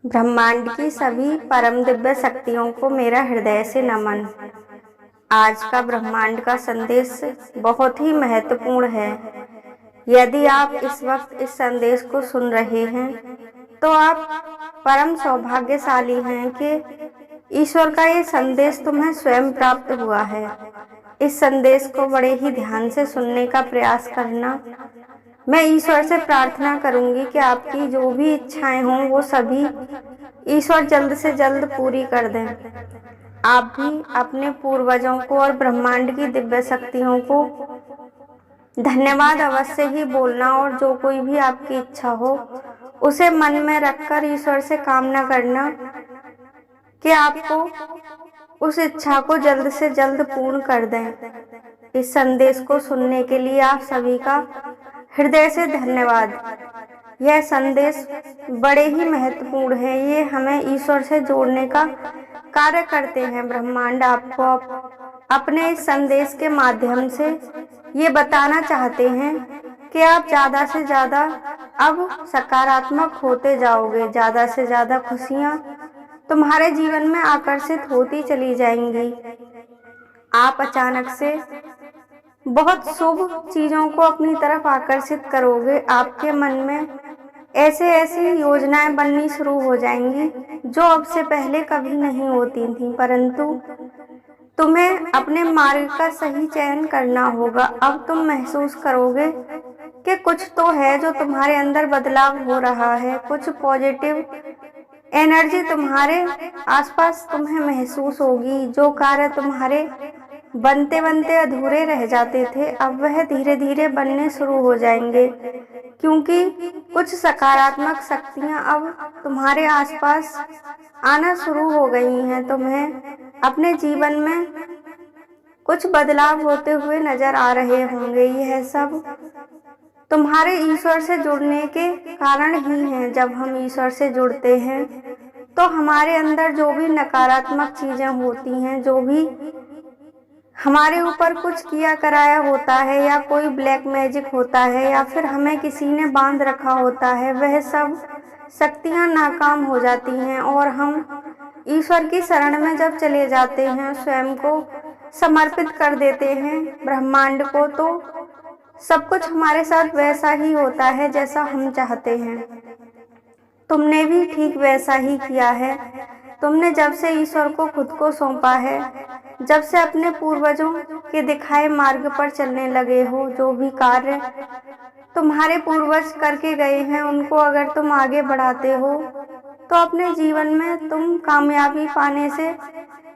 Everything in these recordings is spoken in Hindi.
ब्रह्मांड की सभी परम दिव्य शक्तियों को मेरा हृदय से नमन। आज का ब्रह्मांड का संदेश बहुत ही महत्वपूर्ण है। यदि आप इस वक्त इस संदेश को सुन रहे हैं तो आप परम सौभाग्यशाली हैं कि ईश्वर का ये संदेश तुम्हें स्वयं प्राप्त हुआ है। इस संदेश को बड़े ही ध्यान से सुनने का प्रयास करना। मैं ईश्वर से प्रार्थना करूंगी कि आपकी जो भी इच्छाएं हों वो सभी ईश्वर जल्द से जल्द पूरी कर दें। आप भी अपने पूर्वजों को और ब्रह्मांड की दिव्य शक्तियों को धन्यवाद अवश्य ही बोलना, और जो कोई भी आपकी इच्छा हो उसे मन में रखकर ईश्वर से कामना करना कि आपको उस इच्छा को जल्द से जल्द पूर्ण कर दें। इस संदेश को सुनने के लिए आप सभी का हृदय से धन्यवाद। यह संदेश बड़े ही महत्वपूर्ण है। ये हमें ईश्वर से जोड़ने का कार्य करते हैं। ब्रह्मांड आपको अपने इस संदेश के माध्यम से ये बताना चाहते हैं कि आप ज़्यादा से ज़्यादा अब सकारात्मक होते जाओगे। ज़्यादा से ज़्यादा खुशियाँ तुम्हारे जीवन में आकर्षित होती चली जाएंगी। आप अचानक से बहुत शुभ चीज़ों को अपनी तरफ आकर्षित करोगे। आपके मन में ऐसे ऐसी योजनाएं बननी शुरू हो जाएंगी जो अब से पहले कभी नहीं होती थी, परंतु तुम्हें अपने मार्ग का सही चयन करना होगा। अब तुम महसूस करोगे कि कुछ तो है जो तुम्हारे अंदर बदलाव हो रहा है। कुछ पॉजिटिव एनर्जी तुम्हारे आसपास तुम्हें महसूस होगी। जो कार्य तुम्हारे बनते बनते अधूरे रह जाते थे, अब वह धीरे धीरे बनने शुरू हो जाएंगे, क्योंकि कुछ सकारात्मक शक्तियां अब तुम्हारे आसपास आना शुरू हो गई हैं। तुम्हें अपने जीवन में कुछ बदलाव होते हुए नजर आ रहे होंगे। यह सब तुम्हारे ईश्वर से जुड़ने के कारण ही है। जब हम ईश्वर से जुड़ते हैं तो हमारे अंदर जो भी नकारात्मक चीजें होती हैं, जो भी हमारे ऊपर कुछ किया कराया होता है, या कोई ब्लैक मैजिक होता है, या फिर हमें किसी ने बांध रखा होता है, वह सब शक्तियां नाकाम हो जाती हैं। और हम ईश्वर की शरण में जब चले जाते हैं, स्वयं को समर्पित कर देते हैं ब्रह्मांड को, तो सब कुछ हमारे साथ वैसा ही होता है जैसा हम चाहते हैं। तुमने भी ठीक वैसा ही किया है। तुमने जब से ईश्वर को खुद को सौंपा है, जब से अपने पूर्वजों के दिखाए मार्ग पर चलने लगे हो, जो भी कार्य तुम्हारे पूर्वज करके गए हैं उनको अगर तुम आगे बढ़ाते हो तो अपने जीवन में तुम कामयाबी पाने से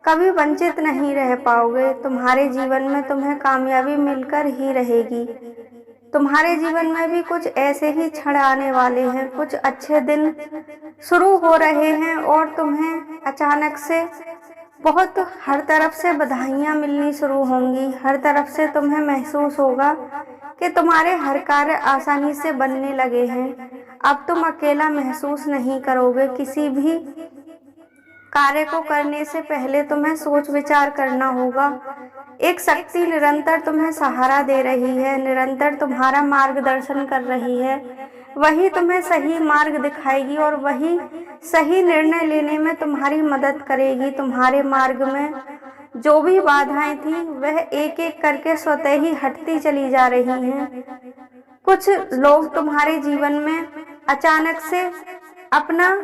कभी वंचित नहीं रह पाओगे। तुम्हारे जीवन में तुम्हें कामयाबी मिलकर ही रहेगी। तुम्हारे जीवन में भी कुछ ऐसे ही क्षण आने वाले हैं। कुछ अच्छे दिन शुरू हो रहे हैं और तुम्हें अचानक से बहुत हर तरफ से बधाइयाँ मिलनी शुरू होंगी। हर तरफ से तुम्हें महसूस होगा कि तुम्हारे हर कार्य आसानी से बनने लगे हैं। अब तुम अकेला महसूस नहीं करोगे। किसी भी कार्य को करने से पहले तुम्हें सोच विचार करना होगा। एक शक्ति निरंतर तुम्हें सहारा दे रही है, निरंतर तुम्हारा मार्गदर्शन कर रही है। वही तुम्हें सही मार्ग दिखाएगी और वही सही निर्णय लेने में तुम्हारी मदद करेगी। तुम्हारे मार्ग में जो भी बाधाएं थी वह एक एक करके स्वतः ही हटती चली जा रही हैं। कुछ लोग तुम्हारे जीवन में अचानक से अपना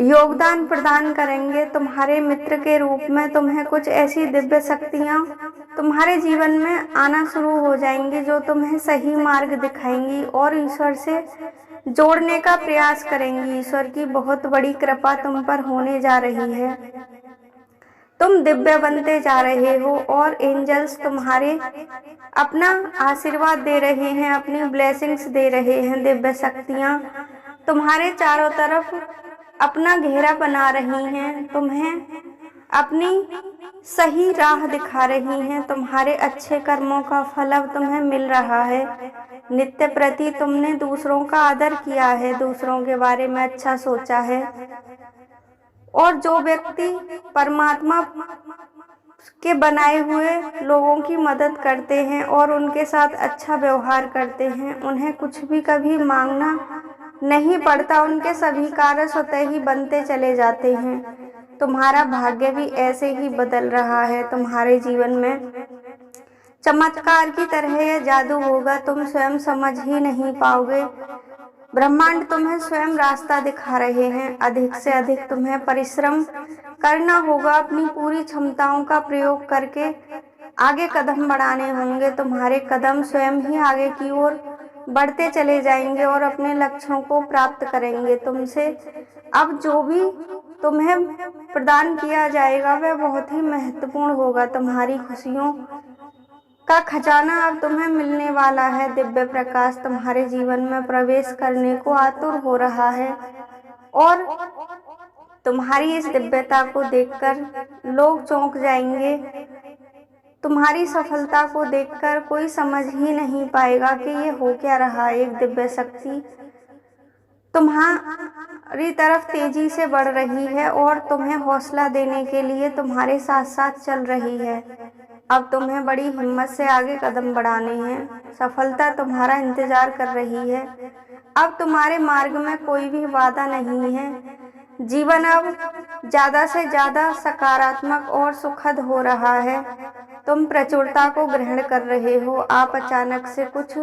योगदान प्रदान करेंगे तुम्हारे मित्र के रूप में। तुम्हें कुछ ऐसी दिव्य शक्तियाँ तुम्हारे जीवन में आना शुरू हो जाएंगी जो तुम्हें सही मार्ग दिखाएंगी और ईश्वर से जोड़ने का प्रयास करेंगी। ईश्वर की बहुत बड़ी कृपा तुम पर होने जा रही है। तुम दिव्य बनते जा रहे हो और एंजल्स तुम्हारे अपना आशीर्वाद दे रहे हैं, अपनी ब्लेसिंग्स दे रहे हैं। दिव्य शक्तियाँ तुम्हारे चारों तरफ अपना घेरा बना रही हैं, तुम्हें अपनी सही राह दिखा रही हैं। तुम्हारे अच्छे कर्मों का फल अब तुम्हें मिल रहा है। नित्य प्रति तुमने दूसरों का आदर किया है, दूसरों के बारे में अच्छा सोचा है, और जो व्यक्ति परमात्मा के बनाए हुए लोगों की मदद करते हैं और उनके साथ अच्छा व्यवहार करते हैं, उन्हें कुछ भी कभी मांगना नहीं पड़ता, उनके सभी कार्य स्वतः ही बनते चले जाते हैं। तुम्हारा भाग्य भी ऐसे ही बदल रहा है। तुम्हारे जीवन में चमत्कार की तरह यह जादू होगा, तुम स्वयं समझ ही नहीं पाओगे। ब्रह्मांड तुम्हें स्वयं रास्ता दिखा रहे हैं। अधिक से अधिक तुम्हें परिश्रम करना होगा, अपनी पूरी क्षमताओं का प्रयोग करके आगे कदम बढ़ाने होंगे। तुम्हारे कदम स्वयं ही आगे की ओर बढ़ते चले जाएंगे और अपने लक्ष्यों को प्राप्त करेंगे। तुमसे अब जो भी तुम्हें प्रदान किया जाएगा वह बहुत ही महत्वपूर्ण होगा। तुम्हारी खुशियों का खजाना अब तुम्हें मिलने वाला है। दिव्य प्रकाश तुम्हारे जीवन में प्रवेश करने को आतुर हो रहा है और तुम्हारी इस दिव्यता को देखकर लोग चौंक जाएंगे। तुम्हारी सफलता को देखकर कोई समझ ही नहीं पाएगा कि ये हो क्या रहा। एक दिव्य शक्ति तुम्हारी तरफ तेजी से बढ़ रही है और तुम्हें हौसला देने के लिए तुम्हारे साथ साथ चल रही है। अब तुम्हें बड़ी हिम्मत से आगे कदम बढ़ाने हैं। सफलता तुम्हारा इंतजार कर रही है। अब तुम्हारे मार्ग में कोई भी बाधा नहीं है। जीवन अब ज़्यादा से ज़्यादा सकारात्मक और सुखद हो रहा है। तुम प्रचुरता को ग्रहण कर रहे हो। आप अचानक से कुछ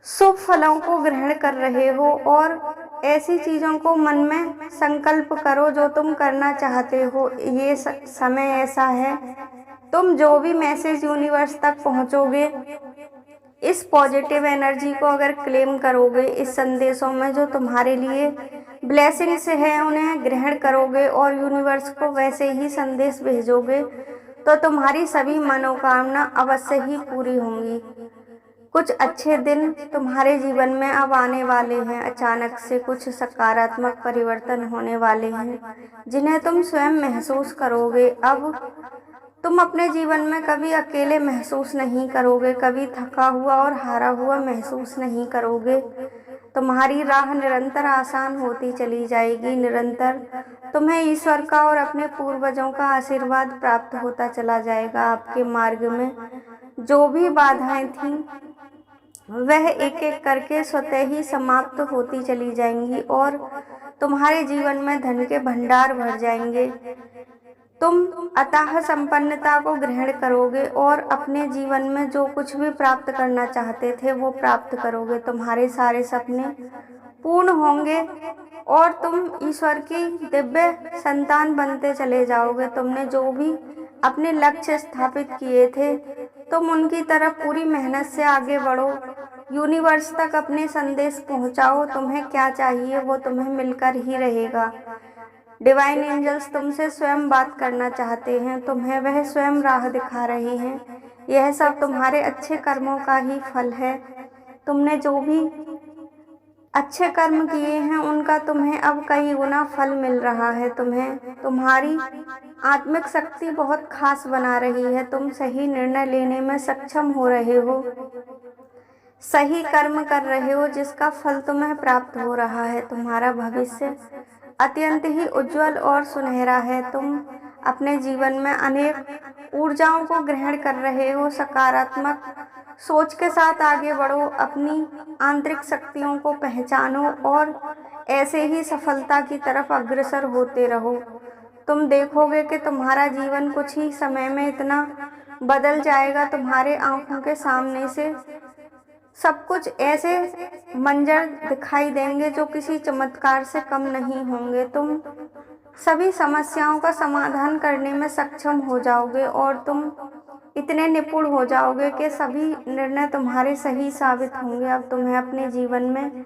शुभ फलों को ग्रहण कर रहे हो और ऐसी चीज़ों को मन में संकल्प करो जो तुम करना चाहते हो। ये समय ऐसा है, तुम जो भी मैसेज यूनिवर्स तक पहुंचोगे, इस पॉजिटिव एनर्जी को अगर क्लेम करोगे, इस संदेशों में जो तुम्हारे लिए ब्लेसिंग्स है उन्हें ग्रहण करोगे और यूनिवर्स को वैसे ही संदेश भेजोगे, तो तुम्हारी सभी मनोकामना अवश्य ही पूरी होंगी। कुछ अच्छे दिन तुम्हारे जीवन में अब आने वाले हैं। अचानक से कुछ सकारात्मक परिवर्तन होने वाले हैं जिन्हें तुम स्वयं महसूस करोगे। अब तुम अपने जीवन में कभी अकेले महसूस नहीं करोगे, कभी थका हुआ और हारा हुआ महसूस नहीं करोगे। तुम्हारी राह निरंतर आसान होती चली जाएगी। निरंतर तुम्हें ईश्वर का और अपने पूर्वजों का आशीर्वाद प्राप्त होता चला जाएगा। आपके मार्ग में जो भी बाधाएं थीं वह एक एक करके स्वतः ही समाप्त होती चली जाएंगी और तुम्हारे जीवन में धन के भंडार भर जाएंगे। तुम अतः संपन्नता को ग्रहण करोगे और अपने जीवन में जो कुछ भी प्राप्त करना चाहते थे वो प्राप्त करोगे। तुम्हारे सारे सपने पूर्ण होंगे और तुम ईश्वर की दिव्य संतान बनते चले जाओगे। तुमने जो भी अपने लक्ष्य स्थापित किए थे तुम उनकी तरफ पूरी मेहनत से आगे बढ़ो, यूनिवर्स तक अपने संदेश पहुंचाओ। तुम्हें क्या चाहिए वो तुम्हें मिलकर ही रहेगा। डिवाइन एंजल्स तुमसे स्वयं बात करना चाहते हैं, तुम्हें वह स्वयं राह दिखा रहे हैं। यह सब तुम्हारे अच्छे कर्मों का ही फल है। तुमने जो भी अच्छे कर्म किए हैं उनका तुम्हें अब कई गुना फल मिल रहा है। तुम्हें तुम्हारी आत्मिक शक्ति बहुत खास बना रही है। तुम सही निर्णय लेने में सक्षम हो रहे हो, सही कर्म कर रहे हो जिसका फल तुम्हें प्राप्त हो रहा है। तुम्हारा भविष्य अत्यंत ही उज्जवल और सुनहरा है। तुम अपने जीवन में अनेक ऊर्जाओं को ग्रहण कर रहे हो। सकारात्मक सोच के साथ आगे बढ़ो, अपनी आंतरिक शक्तियों को पहचानो और ऐसे ही सफलता की तरफ अग्रसर होते रहो। तुम देखोगे कि तुम्हारा जीवन कुछ ही समय में इतना बदल जाएगा, तुम्हारे आंखों के सामने से सब कुछ ऐसे मंजर दिखाई देंगे जो किसी चमत्कार से कम नहीं होंगे। तुम सभी समस्याओं का समाधान करने में सक्षम हो जाओगे और तुम इतने निपुण हो जाओगे कि सभी निर्णय तुम्हारे सही साबित होंगे। अब तुम्हें अपने जीवन में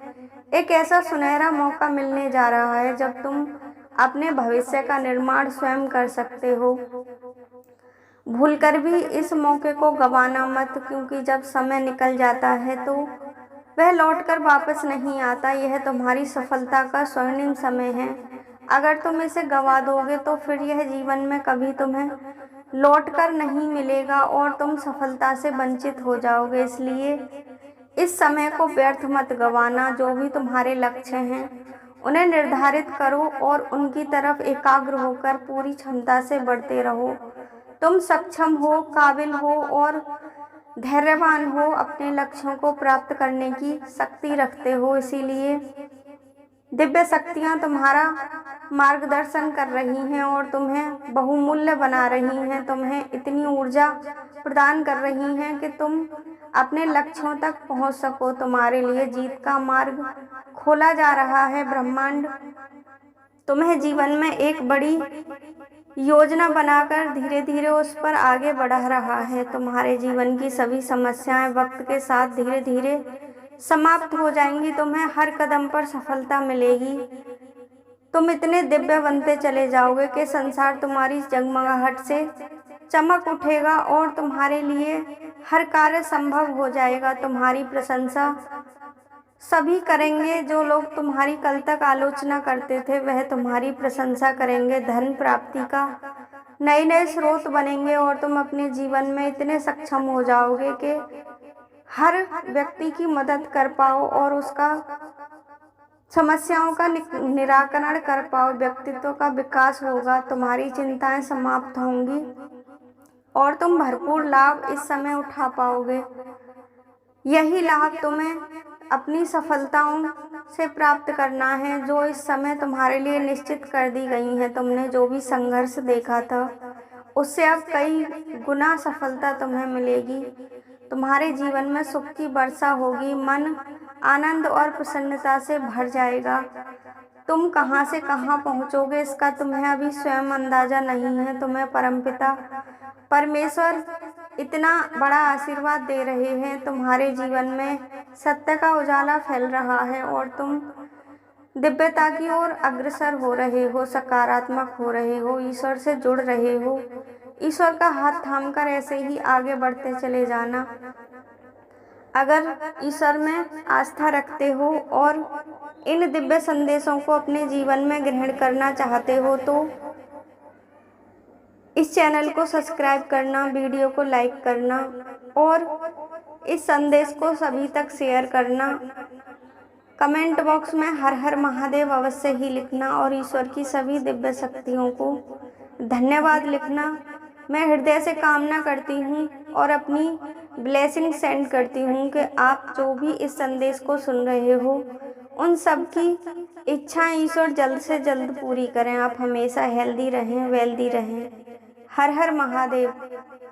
एक ऐसा सुनहरा मौका मिलने जा रहा है जब तुम अपने भविष्य का निर्माण स्वयं कर सकते हो। भूलकर भी इस मौके को गंवाना मत, क्योंकि जब समय निकल जाता है तो वह लौटकर वापस नहीं आता। यह तुम्हारी सफलता का स्वर्णिम समय है। अगर तुम इसे गंवा दोगे तो फिर यह जीवन में कभी तुम्हें लौटकर नहीं मिलेगा और तुम सफलता से वंचित हो जाओगे। इसलिए इस समय को व्यर्थ मत गंवाना। जो भी तुम्हारे लक्ष्य हैं उन्हें निर्धारित करो और उनकी तरफ एकाग्र होकर पूरी क्षमता से बढ़ते रहो। तुम सक्षम हो, काबिल हो और धैर्यवान हो, अपने लक्ष्यों को प्राप्त करने की शक्ति रखते हो। इसीलिए दिव्य शक्तियाँ तुम्हारा मार्गदर्शन कर रही हैं और तुम्हें बहुमूल्य बना रही हैं, तुम्हें इतनी ऊर्जा प्रदान कर रही हैं कि तुम अपने लक्ष्यों तक पहुंच सको। तुम्हारे लिए जीत का मार्ग खोला जा रहा है। ब्रह्मांड तुम्हें जीवन में एक बड़ी योजना बनाकर धीरे धीरे उस पर आगे बढ़ा रहा है। तुम्हारे जीवन की सभी समस्याएं वक्त के साथ धीरे धीरे समाप्त हो जाएंगी। तुम्हें हर कदम पर सफलता मिलेगी। तुम इतने दिव्य बनते चले जाओगे कि संसार तुम्हारी जगमगाहट से चमक उठेगा और तुम्हारे लिए हर कार्य संभव हो जाएगा। तुम्हारी प्रशंसा सभी करेंगे। जो लोग तुम्हारी कल तक आलोचना करते थे वह तुम्हारी प्रशंसा करेंगे। धन प्राप्ति का नए नए स्रोत बनेंगे और तुम अपने जीवन में इतने सक्षम हो जाओगे कि हर व्यक्ति की मदद कर पाओ और उसका समस्याओं का निराकरण कर पाओ। व्यक्तित्व का विकास होगा, तुम्हारी चिंताएं समाप्त होंगी और तुम भरपूर लाभ इस समय उठा पाओगे। यही लाभ तुम्हें अपनी सफलताओं से प्राप्त करना है जो इस समय तुम्हारे लिए निश्चित कर दी गई हैं। तुमने जो भी संघर्ष देखा था उससे अब कई गुना सफलता तुम्हें मिलेगी। तुम्हारे जीवन में सुख की वर्षा होगी। मन आनंद और प्रसन्नता से भर जाएगा। तुम कहां से कहां पहुंचोगे इसका तुम्हें अभी स्वयं अंदाजा नहीं है। तुम्हें परमपिता परमेश्वर इतना बड़ा आशीर्वाद दे रहे हैं। तुम्हारे जीवन में सत्य का उजाला फैल रहा है और तुम दिव्यता की ओर अग्रसर हो रहे हो, सकारात्मक हो रहे हो, ईश्वर से जुड़ रहे हो। ईश्वर का हाथ थामकर ऐसे ही आगे बढ़ते चले जाना। अगर ईश्वर में आस्था रखते हो और इन दिव्य संदेशों को अपने जीवन में ग्रहण करना चाहते हो तो इस चैनल को सब्सक्राइब करना, वीडियो को लाइक करना और इस संदेश को सभी तक शेयर करना। कमेंट बॉक्स में हर हर महादेव अवश्य ही लिखना और ईश्वर की सभी दिव्य शक्तियों को धन्यवाद लिखना। मैं हृदय से कामना करती हूँ और अपनी ब्लेसिंग सेंड करती हूँ कि आप जो भी इस संदेश को सुन रहे हो उन सब की इच्छाएं ईश्वर जल्द से जल्द पूरी करें। आप हमेशा हेल्दी रहें, वेल्दी रहें। हर हर महादेव।